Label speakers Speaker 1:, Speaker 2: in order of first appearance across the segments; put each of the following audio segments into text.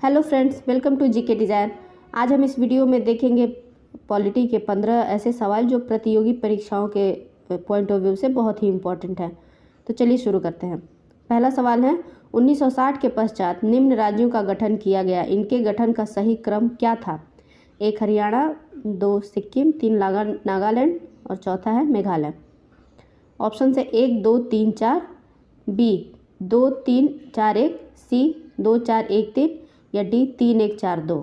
Speaker 1: Hello friends, welcome to GK design. आज हम इस वीडियो में देखेंगे पॉलिटी के 15 ऐसे सवाल जो प्रतियोगी परीक्षाओं के पॉइंट ऑफ व्यू से बहुत ही इम्पोर्टेंट है। तो चलिए शुरू करते हैं। पहला सवाल है, 1960 के पश्चात निम्न राज्यों का गठन किया गया, इनके गठन का सही क्रम क्या था? 1 हरियाणा, 2 सिक्किम, 3 नागालैंड और चौथा है मेघालय। ऑप्शन है 1 2 3 4, बी 2 3 4 1, सी 2 4 1 3 या डी 3 1 4 2।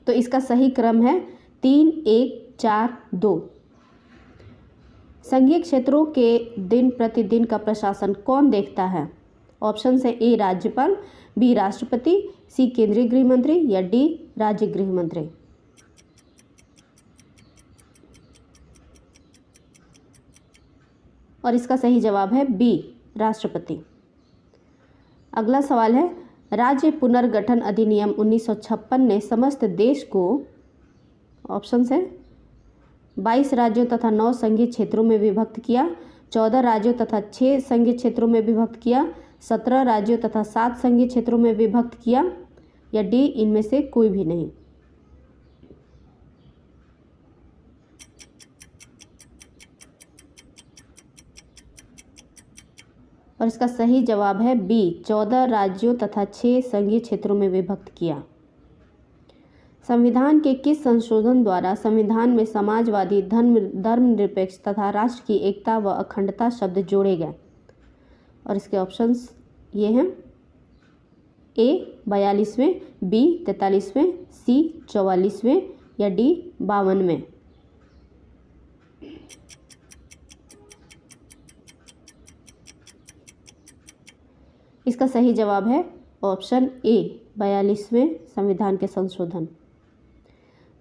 Speaker 1: तो इसका सही क्रम है 3 1 4 2। संघीय क्षेत्रों के दिन प्रतिदिन का प्रशासन कौन देखता है? ऑप्शन है ए राज्यपाल, बी राष्ट्रपति, सी केंद्रीय गृह मंत्री या डी राज्य गृह मंत्री। और इसका सही जवाब है बी राष्ट्रपति। अगला सवाल है, राज्य पुनर्गठन अधिनियम 1956 ने समस्त देश को, ऑप्शन है 22 राज्यों तथा 9 संघीय क्षेत्रों में विभक्त किया, 14 राज्यों तथा 6 संघीय क्षेत्रों में विभक्त किया, 17 राज्यों तथा 7 संघीय क्षेत्रों में विभक्त किया या डी इनमें से कोई भी नहीं। और इसका सही जवाब है बी 14 राज्यों तथा 6 संघीय क्षेत्रों में विभक्त किया। संविधान के किस संशोधन द्वारा संविधान में समाजवादी, धर्मनिरपेक्ष तथा राष्ट्र की एकता व अखंडता शब्द जोड़े गए? और इसके ऑप्शंस ये हैं, ए 42वें, बी 43वें, सी 44वें या डी 52वें। इसका सही जवाब है ऑप्शन ए 42वें संविधान के संशोधन।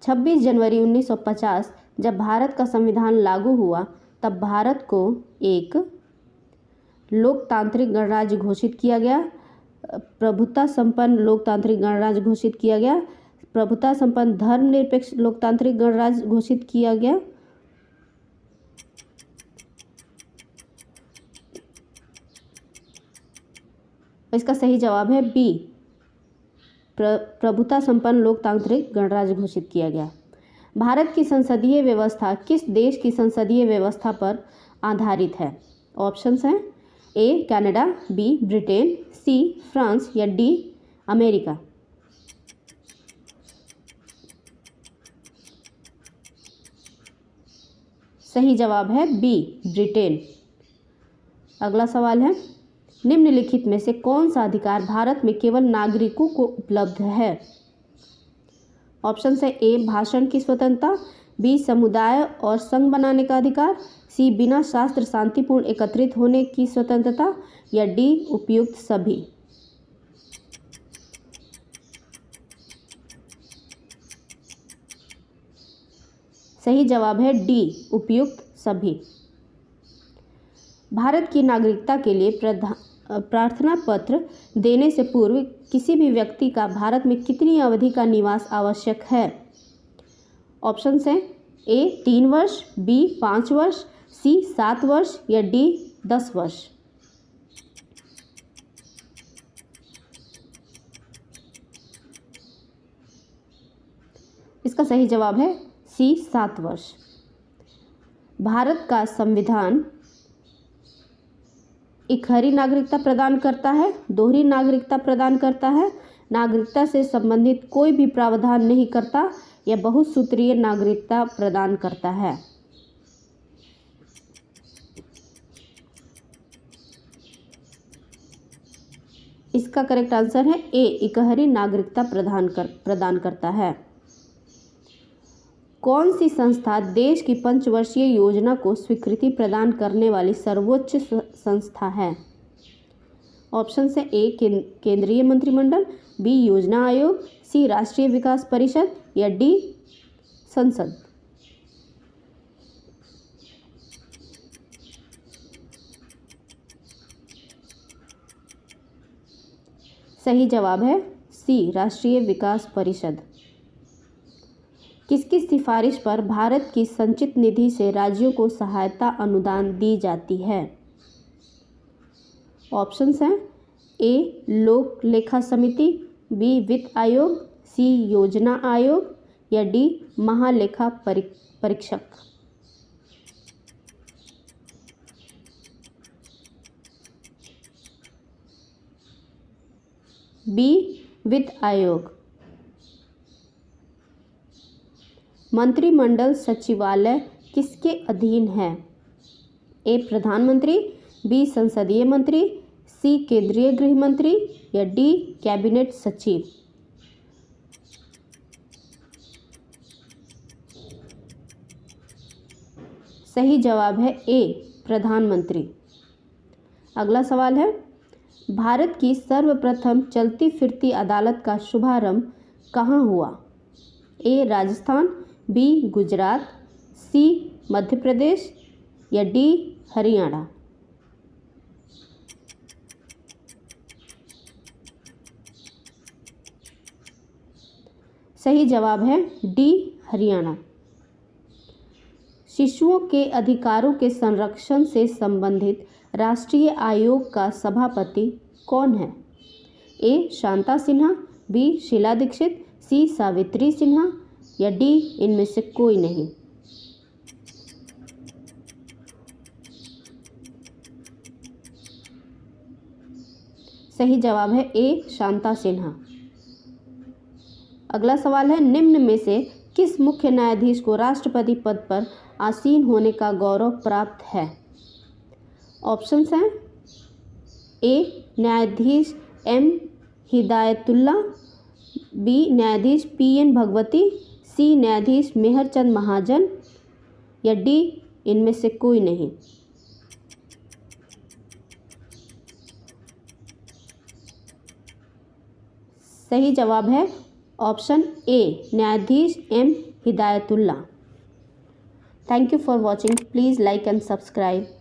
Speaker 1: 26 जनवरी 1950 जब भारत का संविधान लागू हुआ तब भारत को एक लोकतांत्रिक गणराज्य घोषित किया गया, प्रभुता संपन्न लोकतांत्रिक गणराज्य घोषित किया गया, प्रभुता संपन्न धर्मनिरपेक्ष लोकतांत्रिक गणराज्य घोषित किया गया, इसका सही जवाब है बी प्रभुता संपन्न लोकतांत्रिक गणराज्य घोषित किया गया। भारत की संसदीय व्यवस्था किस देश की संसदीय व्यवस्था पर आधारित है? ऑप्शंस हैं A Canada, B Britain, C France या डी अमेरिका। सही जवाब है बी ब्रिटेन। अगला सवाल है, निम्नलिखित में से कौन सा अधिकार भारत में केवल नागरिकों को उपलब्ध है? ऑप्शन है ए भाषण की स्वतंत्रता, बी समुदाय और संघ बनाने का अधिकार, सी बिना शस्त्र शांतिपूर्ण एकत्रित होने की स्वतंत्रता या डी उपयुक्त सभी। सही जवाब है डी उपयुक्त सभी। भारत की नागरिकता के लिए प्रार्थना पत्र देने से पूर्व किसी भी व्यक्ति का भारत में कितनी अवधि का निवास आवश्यक है? ऑप्शन हैं ए 3 वर्ष, बी 5 वर्ष, सी 7 वर्ष या डी 10 वर्ष। इसका सही जवाब है सी 7 वर्ष। भारत का संविधान इकहरी नागरिकता प्रदान करता है, दोहरी नागरिकता प्रदान करता है, नागरिकता से संबंधित कोई भी प्रावधान नहीं करता या बहुसूत्रीय नागरिकता प्रदान करता है। इसका करेक्ट आंसर है ए इकहरी नागरिकता प्रदान करता है। कौन सी संस्था देश की पंचवर्षीय योजना को स्वीकृति प्रदान करने वाली सर्वोच्च संस्था है? ऑप्शन है ए केंद्रीय मंत्रिमंडल, बी योजना आयोग, सी राष्ट्रीय विकास परिषद या डी संसद। सही जवाब है सी राष्ट्रीय विकास परिषद। किसकी सिफारिश पर भारत की संचित निधि से राज्यों को सहायता अनुदान दी जाती है? ऑप्शंस हैं ए लोक लेखा समिति, बी वित्त आयोग, सी योजना आयोग या डी महालेखा परीक्षक। बी वित्त आयोग। मंत्रिमंडल सचिवालय किसके अधीन है? ए प्रधानमंत्री, बी संसदीय मंत्री, सी केंद्रीय गृह मंत्री या डी कैबिनेट सचिव। सही जवाब है ए प्रधानमंत्री। अगला सवाल है, भारत की सर्वप्रथम चलती फिरती अदालत का शुभारंभ कहाँ हुआ? ए राजस्थान, बी गुजरात, सी मध्य प्रदेश या डी हरियाणा। सही जवाब है डी हरियाणा। शिशुओं के अधिकारों के संरक्षण से संबंधित राष्ट्रीय आयोग का सभापति कौन है? ए शांता सिन्हा, बी शीला दीक्षित, सी सावित्री सिन्हा या डी इनमें से कोई नहीं। सही जवाब है ए शांता सिन्हा। अगला सवाल है, निम्न में से किस मुख्य न्यायाधीश को राष्ट्रपति पद पर आसीन होने का गौरव प्राप्त है? ऑप्शंस हैं ए न्यायाधीश एम हिदायतुल्ला, बी न्यायाधीश पी.एन. भगवती, सी न्यायाधीश मेहरचंद महाजन या डी इनमें से कोई नहीं। सही जवाब है ऑप्शन ए न्यायाधीश M Hidayatullah. Thank you for watching. Please like and subscribe.